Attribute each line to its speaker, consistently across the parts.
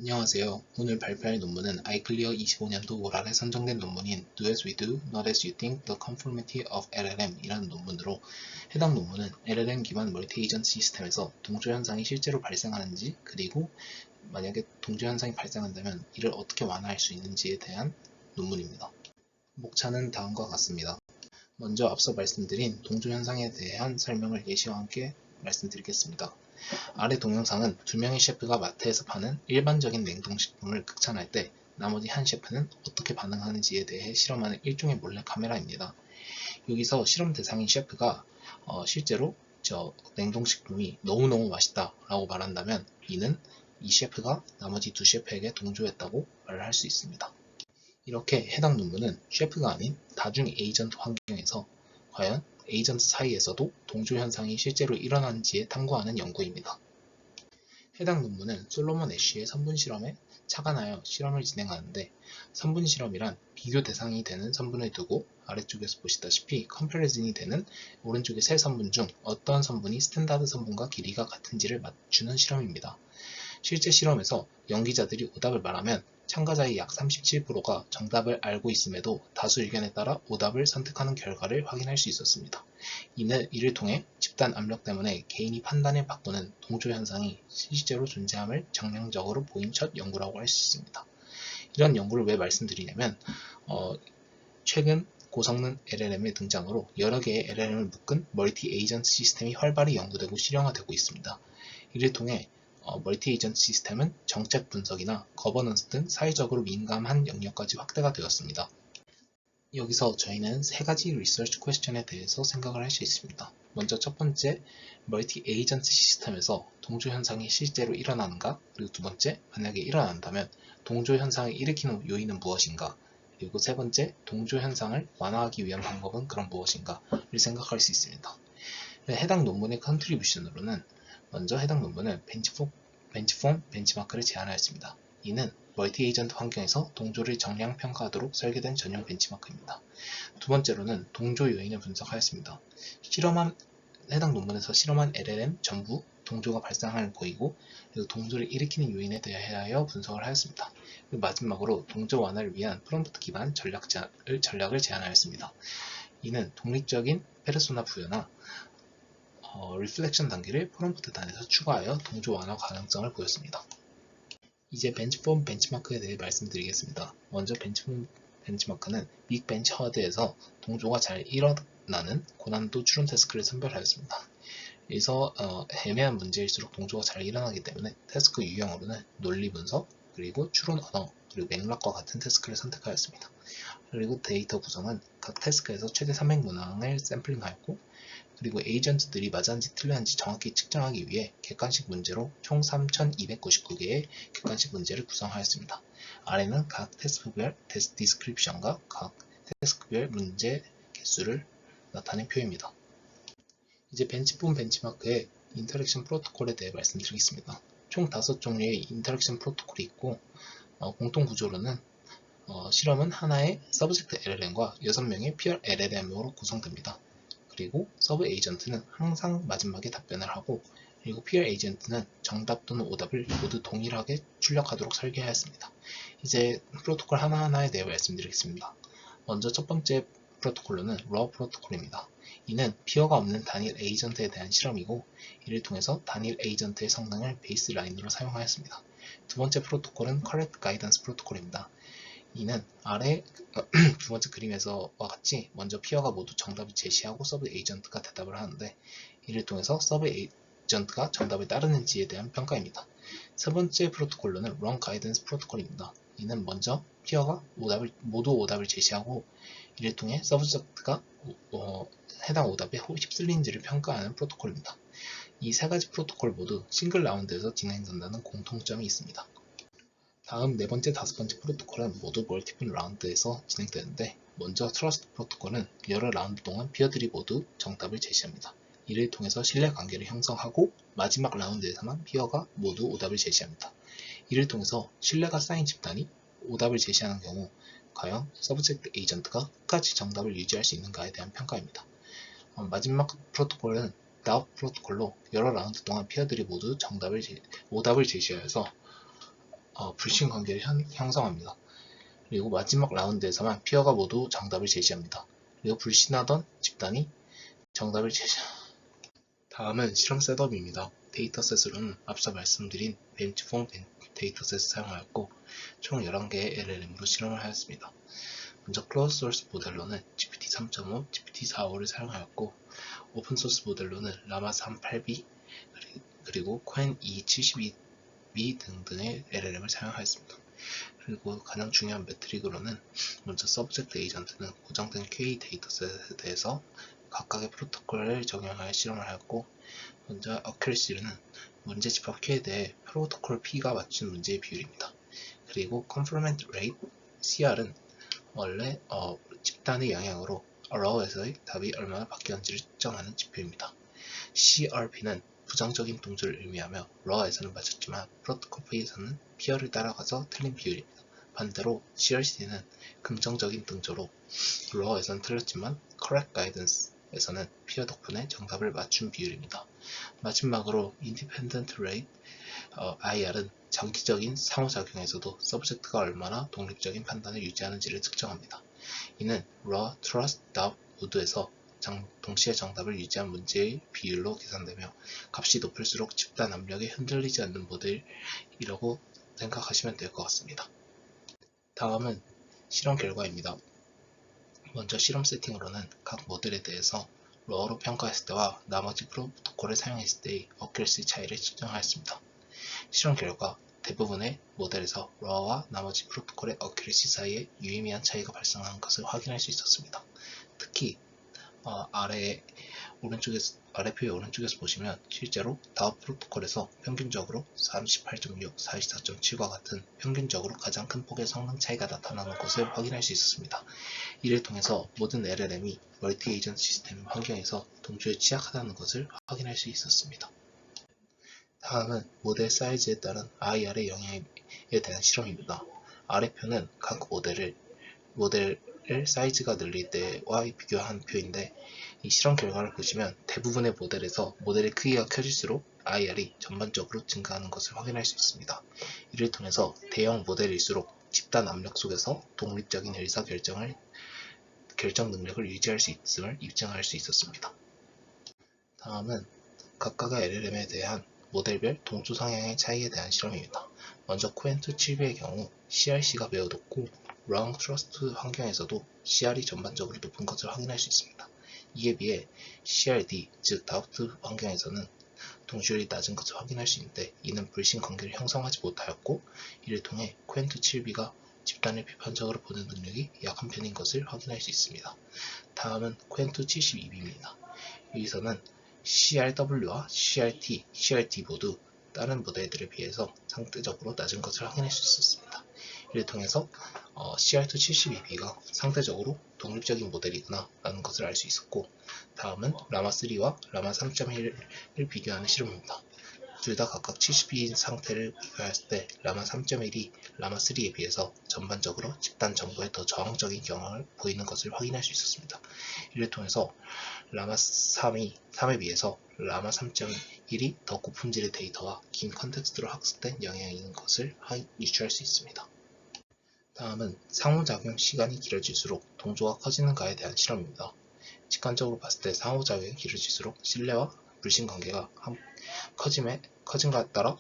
Speaker 1: 안녕하세요. 오늘 발표할 논문은 아이클리어 25년도 올 한해 선정된 논문인 Do as we do, not as you think, the conformity of LLM 이라는 논문으로 해당 논문은 LLM 기반 멀티 에이전트 시스템에서 동조 현상이 실제로 발생하는지 그리고 만약에 동조 현상이 발생한다면 이를 어떻게 완화할 수 있는지에 대한 논문입니다. 목차는 다음과 같습니다. 먼저 앞서 말씀드린 동조 현상에 대한 설명을 예시와 함께 말씀드리겠습니다. 아래 동영상은 두 명의 셰프가 마트에서 파는 일반적인 냉동식품을 극찬할 때 나머지 한 셰프는 어떻게 반응하는지에 대해 실험하는 일종의 몰래카메라입니다. 여기서 실험 대상인 셰프가 실제로 냉동식품이 너무너무 맛있다 라고 말한다면 이는 이 셰프가 나머지 두 셰프에게 동조했다고 말을 할 수 있습니다. 이렇게 해당 논문은 셰프가 아닌 다중 에이전트 환경에서 과연 에이전트 사이에서도 동조 현상이 실제로 일어나는지에 탐구하는 연구입니다. 해당 논문은 솔로몬 애쉬의 선분 실험에 착안하여 실험을 진행하는데, 선분 실험이란 비교 대상이 되는 선분을 두고 아래쪽에서 보시다시피 컴패리즌이 되는 오른쪽의 세 선분 중 어떤 선분이 스탠다드 선분과 길이가 같은지를 맞추는 실험입니다. 실제 실험에서 연기자들이 오답을 말하면 참가자의 약 37%가 정답을 알고 있음에도 다수 의견에 따라 오답을 선택하는 결과를 확인할 수 있었습니다. 이를 통해 집단 압력 때문에 개인이 판단을 바꾸는 동조 현상이 실제로 존재함을 정량적으로 보인 첫 연구라고 할 수 있습니다. 이런 연구를 왜 말씀드리냐면 최근 고성능 LLM의 등장으로 여러 개의 LLM을 묶은 멀티 에이전트 시스템이 활발히 연구되고 실용화되고 있습니다. 이를 통해 멀티 에이전트 시스템은 정책 분석이나 거버넌스 등 사회적으로 민감한 영역까지 확대가 되었습니다. 여기서 저희는 세 가지 리서치 퀘스천에 대해서 생각을 할 수 있습니다. 먼저 첫 번째, 멀티 에이전트 시스템에서 동조 현상이 실제로 일어나는가? 그리고 두 번째, 만약에 일어난다면 동조 현상을 일으키는 요인은 무엇인가? 그리고 세 번째, 동조 현상을 완화하기 위한 방법은 그럼 무엇인가를 생각할 수 있습니다. 해당 논문의 컨트리뷰션으로는 먼저 해당 논문은 벤치폼 벤치마크를 제안하였습니다. 이는 멀티 에이전트 환경에서 동조를 정량 평가하도록 설계된 전용 벤치마크입니다. 두 번째로는 동조 요인을 분석하였습니다. 해당 논문에서 실험한 LLM 전부 동조가 발생하는 보이고, 그리고 동조를 일으키는 요인에 대하여 분석을 하였습니다. 그리고 마지막으로 동조 완화를 위한 프롬프트 기반 전략을 제안하였습니다. 이는 독립적인 페르소나 부여나 리플렉션 단계를 프롬프트 단에서 추가하여 동조 완화 가능성을 보였습니다. 이제 벤치폼 벤치마크에 대해 말씀드리겠습니다. 먼저 벤치폼 벤치마크는 빅벤치 허드에서 동조가 잘 일어나는 고난도 추론 태스크를 선별하였습니다. 여기서 애매한 문제일수록 동조가 잘 일어나기 때문에 태스크 유형으로는 논리 분석, 그리고 추론 언어, 그리고 맥락과 같은 태스크를 선택하였습니다. 그리고 데이터 구성은 각 태스크에서 최대 300문항을 샘플링하였고, 그리고 에이전트들이 맞았는지 틀렸는지 정확히 측정하기 위해 객관식 문제로 총 3,299개의 객관식 문제를 구성하였습니다. 아래는 각 태스크별 테스트 디스크립션과 각 태스크별 문제 개수를 나타낸 표입니다. 이제 벤치폼 벤치마크의 인터랙션 프로토콜에 대해 말씀드리겠습니다. 총 5종류의 인터랙션 프로토콜이 있고, 공통 구조로는 실험은 하나의 서브젝트 LLM과 6명의 peer LLM으로 구성됩니다. 그리고 서브 에이전트는 항상 마지막에 답변을 하고, 그리고 peer 에이전트는 정답 또는 오답을 모두 동일하게 출력하도록 설계하였습니다. 이제 프로토콜 하나하나에 대해 말씀드리겠습니다. 먼저 첫 번째 프로토콜로는 raw 프로토콜입니다. 이는 피어가 없는 단일 에이전트에 대한 실험이고, 이를 통해서 단일 에이전트의 성능을 베이스라인으로 사용하였습니다. 두 번째 프로토콜은 correct guidance 프로토콜입니다. 이는 아래 두 번째 그림에서와 같이 먼저 피어가 모두 정답을 제시하고 서브 에이전트가 대답을 하는데, 이를 통해서 서브 에이전트가 정답을 따르는지에 대한 평가입니다. 세 번째 프로토콜로는 wrong guidance 프로토콜입니다. 이는 먼저 피어가 모두 오답을 제시하고, 이를 통해 서브젝트가 해당 오답에 휩쓸리는지를 평가하는 프로토콜입니다. 이 세 가지 프로토콜 모두 싱글 라운드에서 진행된다는 공통점이 있습니다. 다음 네 번째, 다섯 번째 프로토콜은 모두 멀티플 라운드에서 진행되는데, 먼저 트러스트 프로토콜은 여러 라운드 동안 피어들이 모두 정답을 제시합니다. 이를 통해서 신뢰관계를 형성하고 마지막 라운드에서만 피어가 모두 오답을 제시합니다. 이를 통해서 신뢰가 쌓인 집단이 오답을 제시하는 경우 과연 서브젝트 에이전트가 끝까지 정답을 유지할 수 있는가에 대한 평가입니다. 마지막 프로토콜은 다웃 프로토콜로 여러 라운드 동안 피어들이 모두 오답을 제시하여서 불신 관계를 형성합니다. 그리고 마지막 라운드에서만 피어가 모두 정답을 제시합니다. 그리고 불신하던 집단이 정답을 제시합니다. 다음은 실험 셋업입니다. 데이터셋으로는 앞서 말씀드린 벤치폼 데이터셋을 사용하였고 총 11개의 LLM으로 실험을 하였습니다. 먼저 클로즈 소스 모델로는 GPT-3.5, GPT-4.5를 사용하였고 오픈소스 모델로는 라마 3.8b 그리고 퀸 E72b 등등의 LLM을 사용하였습니다. 그리고 가장 중요한 메트릭으로는 먼저 서브젝트 에이전트는 고정된 QA 데이터셋에 대해서 각각의 프로토콜을 적용하여 실험을 하였고 먼저 어큐러시는 문제 집합 Q에 대해 프로토콜 P가 맞춘 문제의 비율입니다. 그리고 Complement Rate CR은 원래 집단의 영향으로 row에서의 답이 얼마나 바뀌었는지를 측정하는 지표입니다. CRP는 부정적인 동조를 의미하며 row에서는 맞췄지만 프로토콜 P에서는 P어를 따라가서 틀린 비율입니다. 반대로 CRC는 긍정적인 등조로 row에서는 틀렸지만 correct guidance에서는 P어 덕분에 정답을 맞춘 비율입니다. 마지막으로 Independent Rate IR은 장기적인 상호작용에서도 서브젝트가 얼마나 독립적인 판단을 유지하는지를 측정합니다. 이는 raw, trust, doubt 모두에서 동시에 정답을 유지한 문제의 비율로 계산되며 값이 높을수록 집단 압력에 흔들리지 않는 모델이라고 생각하시면 될 것 같습니다. 다음은 실험 결과입니다. 먼저 실험 세팅으로는 각 모델에 대해서 raw로 평가했을 때와 나머지 프로토콜을 사용했을 때의 어큐러시 차이를 측정하였습니다. 실험 결과 대부분의 모델에서 raw와 나머지 프로토콜의 어큐러시 사이에 유의미한 차이가 발생하는 것을 확인할 수 있었습니다. 특히 아래표의 오른쪽에서 보시면 실제로 다우 프로토콜에서 평균적으로 38.6, 44.7과 같은 평균적으로 가장 큰 폭의 성능 차이가 나타나는 것을 확인할 수 있었습니다. 이를 통해서 모든 LLM이 멀티 에이전트 시스템 환경에서 동조에 취약하다는 것을 확인할 수 있었습니다. 다음은 모델 사이즈에 따른 IR의 영향에 대한 실험입니다. 아래표는 각 모델을 사이즈가 늘릴 때와 비교한 표인데 이 실험 결과를 보시면 대부분의 모델에서 모델의 크기가 커질수록 IR이 전반적으로 증가하는 것을 확인할 수 있습니다. 이를 통해서 대형 모델일수록 집단 압력 속에서 독립적인 결정 능력을 유지할 수 있음을 입증할 수 있었습니다. 다음은 각각의 LLM에 대한 모델별 동조 성향의 차이에 대한 실험입니다. 먼저 코엔트 7B의 경우 CRC가 매우 높고 Wrong Trust 환경에서도 CR이 전반적으로 높은 것을 확인할 수 있습니다. 이에 비해 CRD, 즉 Doubt 환경에서는 동조율이 낮은 것을 확인할 수 있는데 이는 불신 관계를 형성하지 못하였고 이를 통해 코엔트 7B가 집단을 비판적으로 보는 능력이 약한 편인 것을 확인할 수 있습니다. 다음은 코엔트 72B입니다. 여기서는 CRW와 CRT, CRD 모두 다른 모델들에 비해서 상대적으로 낮은 것을 확인할 수 있었습니다. 이를 통해서 CR272B가 상대적으로 독립적인 모델이구나 라는 것을 알 수 있었고 다음은 라마3와 라마3.1을 비교하는 실험입니다. 둘 다 각각 72인 상태를 비교했을 때 라마 3.1이 라마 3에 비해서 전반적으로 집단 정보에 더 저항적인 경향을 보이는 것을 확인할 수 있었습니다. 이를 통해서 라마 3에 비해서 라마 3.1이 더 고품질의 데이터와 긴 컨텍스트로 학습된 영향이 있는 것을 유추할 수 있습니다. 다음은 상호작용 시간이 길어질수록 동조가 커지는가에 대한 실험입니다. 직관적으로 봤을 때 상호작용이 길어질수록 신뢰와 불신 관계가 커짐에 따라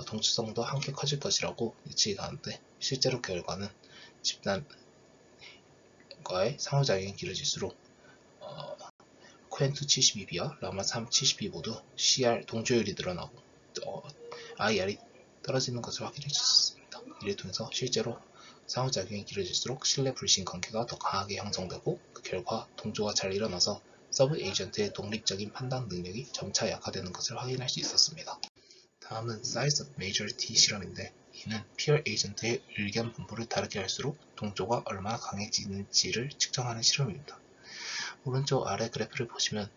Speaker 1: 동추성도 함께 커질 것이라고 예측이 가는데 실제로 결과는 집단과의 상호작용이 길어질수록 코엔트 72B와 라마3 72B 모두 CR 동조율이 늘어나고 IR이 떨어지는 것을 확인할 수 있었습니다. 이를 통해서 실제로 상호작용이 길어질수록 신뢰 불신 관계가 더 강하게 형성되고 그 결과 동조가 잘 일어나서 서브 에이전트의 독립적인 판단 능력이 점차 약화되는 것을 확인할 수 있었습니다. 다음은 Size of Majority 실험인데 이는 peer 에이전트의 의견 분포를 다르게 할수록 동조가 얼마나 강해지는지를 측정하는 실험입니다. 오른쪽 아래 그래프를 보시면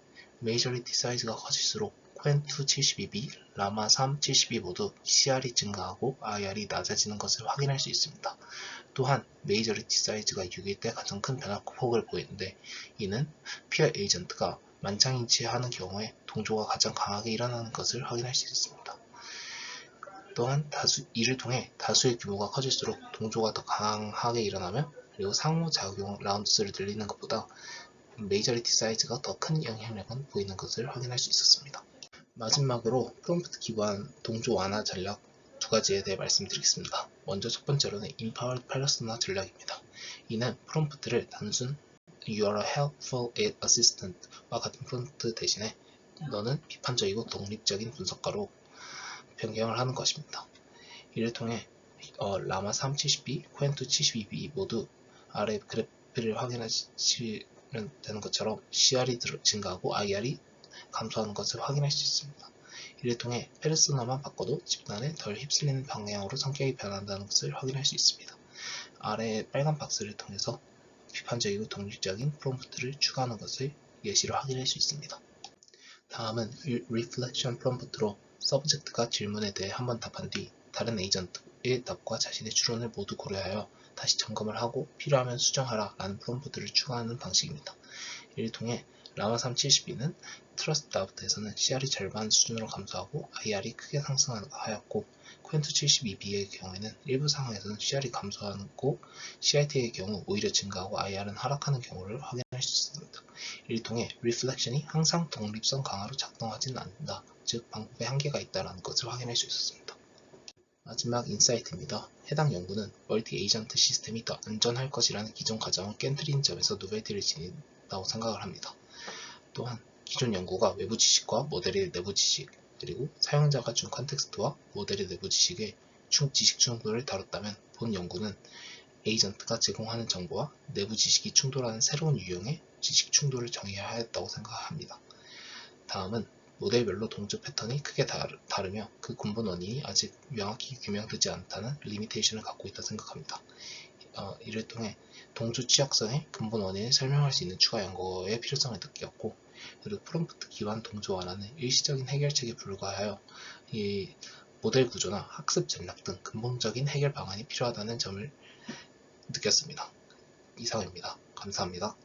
Speaker 1: Majority 사이즈가 커질수록 코엔트 72B, 라마 3 72 모두 CR이 증가하고 IR이 낮아지는 것을 확인할 수 있습니다. 또한 메이저리티 사이즈가 6일 때 가장 큰 변화폭을 보이는데 이는 피어 에이전트가 만장일치하는 경우에 동조가 가장 강하게 일어나는 것을 확인할 수 있습니다. 또한 이를 통해 다수의 규모가 커질수록 동조가 더 강하게 일어나며 그리고 상호작용 라운드스를 늘리는 것보다 메이저리티 사이즈가 더 큰 영향력을 보이는 것을 확인할 수 있었습니다. 마지막으로 프롬프트 기반 동조 완화 전략 두 가지에 대해 말씀드리겠습니다. 먼저 첫 번째로는 Empowered Persona 전략입니다. 이는 프롬프트를 단순 You are a helpful assistant와 같은 프롬프트 대신에 너는 비판적이고 독립적인 분석가로 변경을 하는 것입니다. 이를 통해 라마 370B, 코엔2 72B 모두 아래 그래프를 확인하시면 되는 것처럼 CR이 증가하고 IR이 감소하는 것을 확인할 수 있습니다. 이를 통해 페르소나만 바꿔도 집단에 덜 휩쓸리는 방향으로 성격이 변한다는 것을 확인할 수 있습니다. 아래 빨간 박스를 통해서 비판적이고 독립적인 프롬프트를 추가하는 것을 예시로 확인할 수 있습니다. 다음은 리플렉션 프롬프트로 서브젝트가 질문에 대해 한번 답한 뒤 다른 에이전트의 답과 자신의 추론을 모두 고려하여 다시 점검을 하고 필요하면 수정하라 라는 프롬프트를 추가하는 방식입니다. 이를 통해 라마 370B는 트러스트 아웃에서는 CR이 절반 수준으로 감소하고 IR이 크게 상승하였고 코엔2 72B의 경우에는 일부 상황에서는 CR이 감소하고 CIT의 경우 오히려 증가하고 IR은 하락하는 경우를 확인할 수 있습니다. 이를 통해 리플렉션이 항상 독립성 강화로 작동하지는 않는다. 즉 방법에 한계가 있다는 것을 확인할 수 있었습니다. 마지막 인사이트입니다. 해당 연구는 멀티 에이전트 시스템이 더 안전할 것이라는 기존 가정을 깨뜨리는 점에서 노벨티를 지닌다고 생각을 합니다. 또한 기존 연구가 외부 지식과 모델의 내부 지식, 그리고 사용자가 준 컨텍스트와 모델의 내부 지식의 지식 충돌을 다뤘다면 본 연구는 에이전트가 제공하는 정보와 내부 지식이 충돌하는 새로운 유형의 지식 충돌을 정의해야 하였다고 생각합니다. 다음은 모델별로 동조 패턴이 크게 다르며 그 근본 원인이 아직 명확히 규명되지 않다는 리미테이션을 갖고 있다 생각합니다. 이를 통해 동조 취약성의 근본 원인을 설명할 수 있는 추가 연구의 필요성을 느꼈고, 그리고 프롬프트 기반 동조 완화는 일시적인 해결책에 불과하여 이 모델 구조나 학습 전략 등 근본적인 해결 방안이 필요하다는 점을 느꼈습니다. 이상입니다. 감사합니다.